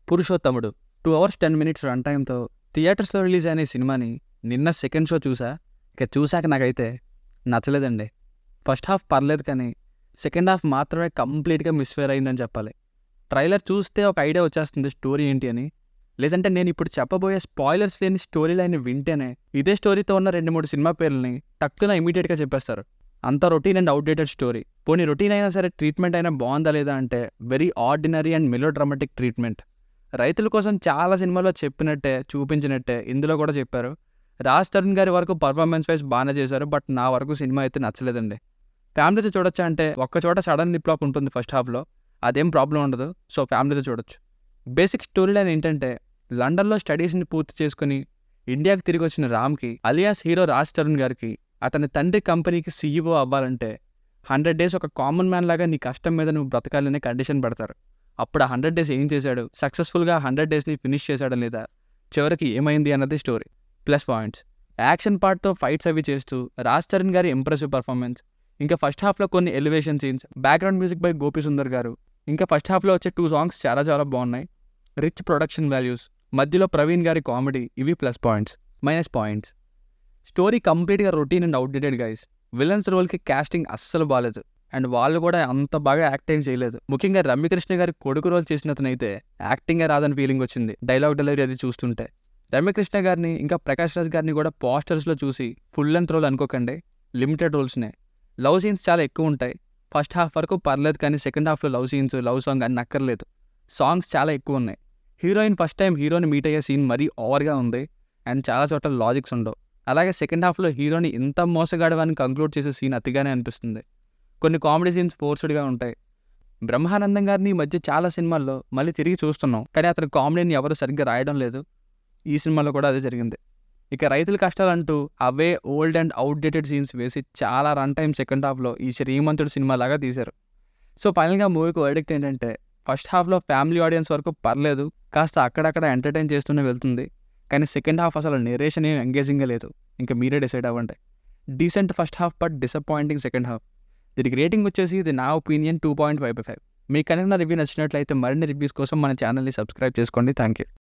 పురుషోత్తముడు 2 hours 10 minutes run టైమ్‌తో థియేటర్స్‌లో release అయిన ఈ సినిమాని నిన్న సెకండ్ షో చూసా. ఇక చూసాక నాకైతే నచ్చలేదండి. ఫస్ట్ హాఫ్ పర్లేదు కానీ సెకండ్ హాఫ్ మాత్రమే కంప్లీట్‌గా మిస్‌ఫైర్ అయిందని చెప్పాలి. ట్రైలర్ చూస్తే ఒక ఐడియా వచ్చేస్తుంది స్టోరీ ఏంటి అని. లేదంటే నేను ఇప్పుడు చెప్పబోయే స్పాయిలర్స్ లేని స్టోరీ లైన్ వింటేనే ఇదే స్టోరీతో ఉన్న 2, 3 సినిమా పేర్లని టక్కున ఇమ్మీడియేట్‌గా చెప్పేస్తారు. అంత రొటీన్ అండ్ అవుట్‌డేటెడ్ స్టోరీ. పోనీ రొటీన్ అయినా సరే ట్రీట్మెంట్ అయినా బాగుందా లేదా అంటే very ordinary and melodramatic treatment. రైతుల కోసం చాలా సినిమాల్లో చెప్పినట్టే, చూపించినట్టే ఇందులో కూడా చెప్పారు. రాజ్ తరుణ్ గారి వరకు పర్ఫార్మెన్స్ వైజ్ బాగానే చేశారు. బట్ నా వరకు సినిమా అయితే నచ్చలేదండి. ఫ్యామిలీతో చూడొచ్చా అంటే ఒక్కచోట సడన్ లిప్ లాక్ ఉంటుంది ఫస్ట్ హాఫ్‌లో. అదేం ప్రాబ్లం ఉండదు. సో ఫ్యామిలీతో చూడొచ్చు. బేసిక్ స్టోరీ లైన్ ఏంటంటే లండన్‌లో స్టడీస్‌ని పూర్తి చేసుకుని ఇండియాకి తిరిగి వచ్చిన రామ్‌కి అలియాస్ హీరో రాజ్ తరుణ్ గారికి అతని తండ్రి కంపెనీకి సీఈఓ అవ్వాలంటే 100 డేస్ ఒక కామన్ మ్యాన్ లాగా నీ కష్టం మీద నువ్వు బ్రతకాలనే కండిషన్ పెడతారు. అప్పుడు ఆ 100 డేస్ ఏం చేశాడు, సక్సెస్ఫుల్గా 100 డేస్ని ఫినిష్ చేశాడా లేదా, చివరికి ఏమైంది అన్నది స్టోరీ. ప్లస్ పాయింట్స్, యాక్షన్ పార్ట్తో ఫైట్స్ అవి చేస్తూ రాజ్ తరుణ్ గారి ఇంప్రెసివ్ పర్ఫార్మెన్స్, ఇంకా ఫస్ట్ హాఫ్లో కొన్ని elevation scenes, background music by Gopi Sundar గారు, ఇంకా ఫస్ట్ హాఫ్లో వచ్చే 2 సాంగ్స్ చాలా చాలా బాగున్నాయి. రిచ్ ప్రొడక్షన్ వాల్యూస్, మధ్యలో ప్రవీణ్ గారి కామెడీ, ఇవి plus points. Minus points, story కంప్లీట్గా routine and outdated guys. Villains రోల్కి కాస్టింగ్ అస్సలు బాలేదు. అండ్ వాళ్ళు కూడా అంత బాగా యాక్టింగ్ చేయలేదు. ముఖ్యంగా రమ్యకృష్ణ గారి కొడుకు రోల్ చేసినతనైతే యాక్టింగే రాదని ఫీలింగ్ వచ్చింది డైలాగ్ డెలివరీ అది చూస్తుంటే. రమ్యకృష్ణ గారిని ఇంకా ప్రకాష్ రాజ్ గారిని కూడా పోస్టర్స్లో చూసి ఫుల్ లెంత్ రోల్ అనుకోకండి, లిమిటెడ్ రోల్స్నే. లవ్ సీన్స్ చాలా ఎక్కువ ఉంటాయి. ఫస్ట్ హాఫ్ వరకు పర్లేదు కానీ సెకండ్ హాఫ్లో లవ్ సీన్స్, లవ్ సాంగ్ అన్ని అక్కర్లేదు. సాంగ్స్ చాలా ఎక్కువ ఉన్నాయి. హీరోయిన్ ఫస్ట్ టైం హీరోని మీట్ అయ్యే సీన్ మరీ ఓవర్గా ఉంది. అండ్ చాలా చోట్ల లాజిక్స్ ఉండవు. అలాగే సెకండ్ హాఫ్లో హీరోని ఇంత మోసగాడవని కంక్లూడ్ చేసే సీన్ అతిగానే అనిపిస్తుంది. కొన్ని కామెడీ సీన్స్ ఫోర్స్డ్గా ఉంటాయి. బ్రహ్మానందం గారిని ఈ మధ్య చాలా సినిమాల్లో మళ్ళీ తిరిగి చూస్తున్నాం, కానీ అతని కామెడీని ఎవరు సరిగ్గా రాయడం లేదు. ఈ సినిమాలో కూడా అదే జరిగింది. ఇక రైతుల కష్టాలంటూ అవే ఓల్డ్ అండ్ అవుట్డేటెడ్ సీన్స్ వేసి చాలా రన్ టైం సెకండ్ హాఫ్లో ఈ శ్రీమంతుడు సినిమా లాగా తీశారు. సో ఫైనల్గా మూవీకి వర్డిక్ట్ ఏంటంటే ఫస్ట్ హాఫ్లో ఫ్యామిలీ ఆడియన్స్ వరకు పర్లేదు, కాస్త అక్కడక్కడ ఎంటర్టైన్ చేస్తూనే వెళ్తుంది. కానీ సెకండ్ హాఫ్ అసలు నేరేషన్ ఏం ఎంగేజింగ్గా లేదు. ఇంకా మీరే డిసైడ్ అవ్వండి. Decent first half but disappointing second half. దీనికి రేటింగ్ వచ్చేసి ఇది నా ఒపీనియన్ 2.5/5. మీకు కనుక నా రివ్యూ నచ్చినట్లయితే మరిన్ని రివ్యూస్ కోసం మన ఛానల్ని సబ్స్క్రైబ్ చేసుకోండి. Thank you.